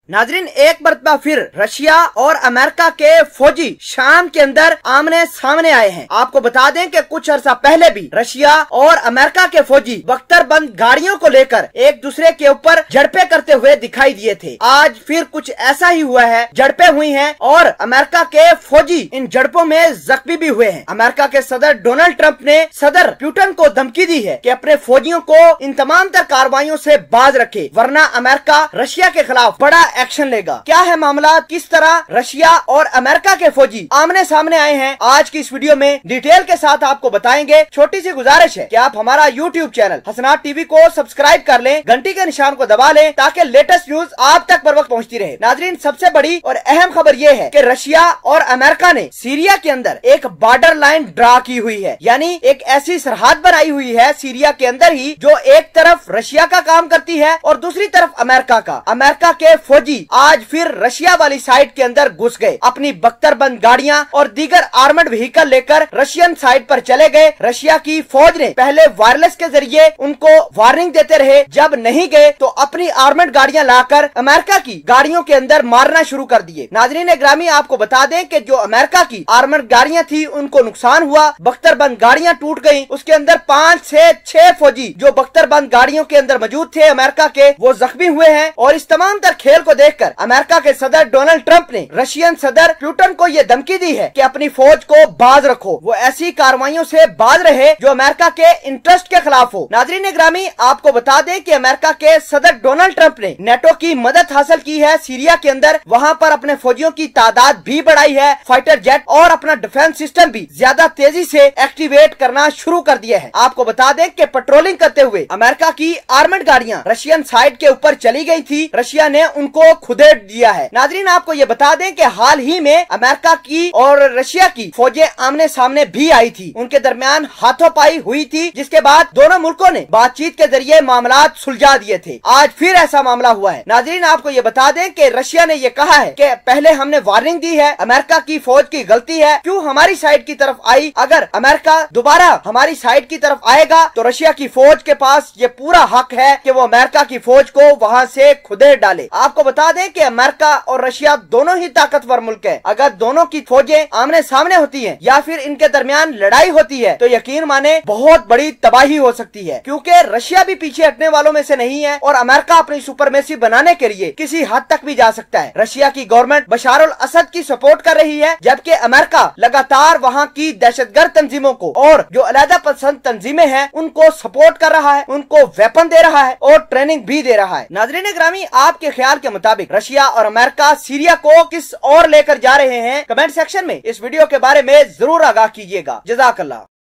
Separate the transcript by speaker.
Speaker 1: नाजरीन, एक मरतबा फिर रशिया और अमेरिका के फौजी शाम के अंदर आमने सामने आए हैं। आपको बता दें कि कुछ अरसा पहले भी रशिया और अमेरिका के फौजी बख्तरबंद गाड़ियों को लेकर एक दूसरे के ऊपर झड़पें करते हुए दिखाई दिए थे। आज फिर कुछ ऐसा ही हुआ है, झड़पें हुई हैं और अमेरिका के फौजी इन झड़पों में जख्मी भी हुए हैं। अमेरिका के सदर डोनाल्ड ट्रंप ने सदर पुतिन को धमकी दी है कि अपने फौजियों को इन तमाम तर कार्रवाइयों से बाज रखे, वरना अमेरिका रशिया के खिलाफ बड़ा एक्शन लेगा। क्या है मामला, किस तरह रशिया और अमेरिका के फौजी आमने सामने आए हैं, आज की इस वीडियो में डिटेल के साथ आपको बताएंगे। छोटी सी गुजारिश है कि आप हमारा यूट्यूब चैनल हसनात टीवी को सब्सक्राइब कर लें, घंटी के निशान को दबा लें ताकि लेटेस्ट न्यूज आप तक बर वक्त पहुँचती रहे। नाजरीन, सबसे बड़ी और अहम खबर ये है कि रशिया और अमेरिका ने सीरिया के अंदर एक बॉर्डर लाइन ड्रा की हुई है, यानी एक ऐसी सरहद बनाई हुई है सीरिया के अंदर ही जो एक तरफ रशिया का काम करती है और दूसरी तरफ अमेरिका का। अमेरिका के फौजी आज फिर रशिया वाली साइड के अंदर घुस गए, अपनी बख्तरबंद गाड़ियां और दीगर आर्मर्ड व्हीकल लेकर रशियन साइड पर चले गए। रशिया की फौज ने पहले वायरलेस के जरिए उनको वार्निंग देते रहे, जब नहीं गए तो अपनी आर्मर्ड गाड़ियां लाकर अमेरिका की गाड़ियों के अंदर मारना शुरू कर दिए। नाजरीन ग्रामी, आपको बता दें कि जो अमेरिका की आर्मर्ड गाड़ियां थी उनको नुकसान हुआ, बख्तरबंद गाड़ियां टूट गयी। उसके अंदर 5 से 6 फौजी जो बख्तरबंद गाड़ियों के अंदर मौजूद थे अमेरिका के, वो जख्मी हुए हैं। और इस तमाम तर खेल को देखकर अमेरिका के सदर डोनाल्ड ट्रंप ने रशियन सदर पुतिन को ये धमकी दी है कि अपनी फौज को बाज रखो, वो ऐसी कार्रवाइयों से बाज रहे जो अमेरिका के इंटरेस्ट के खिलाफ हो। नाजरीन ग्रामी, आपको बता दें कि अमेरिका के सदर डोनाल्ड ट्रंप ने नेटो की मदद हासिल की है सीरिया के अंदर, वहाँ पर अपने फौजियों की तादाद भी बढ़ाई है, फाइटर जेट और अपना डिफेंस सिस्टम भी ज्यादा तेजी से एक्टिवेट करना शुरू कर दिया है। आपको बता दें कि पेट्रोलिंग करते हुए अमेरिका की आर्मर्ड गाड़ियां रशियन साइड के ऊपर चली गई थी, रशिया ने उनको खुदेड़ दिया है। नाजरीन, आपको ये बता दें कि हाल ही में अमेरिका की और रशिया की फौजें आमने सामने भी आई थी, उनके दरमियान हाथोपाई हुई थी, जिसके बाद दोनों मुल्कों ने बातचीत के जरिए मामला सुलझा दिए थे। आज फिर ऐसा मामला हुआ है। नाजरीन, आपको ये बता दें कि रशिया ने ये कहा है कि पहले हमने वार्निंग दी है, अमेरिका की फौज की गलती है, क्यों हमारी साइड की तरफ आई। अगर अमेरिका दोबारा हमारी साइड की तरफ आएगा तो रशिया की फौज के पास ये पूरा हक है कि वो अमेरिका की फौज को वहाँ से खुदेड़ डाले। आपको बता दें कि अमेरिका और रशिया दोनों ही ताकतवर मुल्क हैं। अगर दोनों की फौजें आमने सामने होती हैं या फिर इनके दरमियान लड़ाई होती है तो यकीन माने बहुत बड़ी तबाही हो सकती है, क्योंकि रशिया भी पीछे हटने वालों में से नहीं है और अमेरिका अपनी सुपरमेसी बनाने के लिए किसी हद तक भी जा सकता है। रशिया की गवर्नमेंट बशार अल असद की सपोर्ट कर रही है, जबकि अमेरिका लगातार वहाँ की दहशतगर्द तंजीमों को और जो अलहदा पसंद तंजीमें हैं उनको सपोर्ट कर रहा है, उनको वेपन दे रहा है और ट्रेनिंग भी दे रहा है। नाजरीन ग्रामी, आपके ख्याल के मुताबिक रशिया और अमेरिका सीरिया को किस ओर लेकर जा रहे हैं, कमेंट सेक्शन में इस वीडियो के बारे में जरूर आगाह कीजिएगा। जज़ाकल्लाह।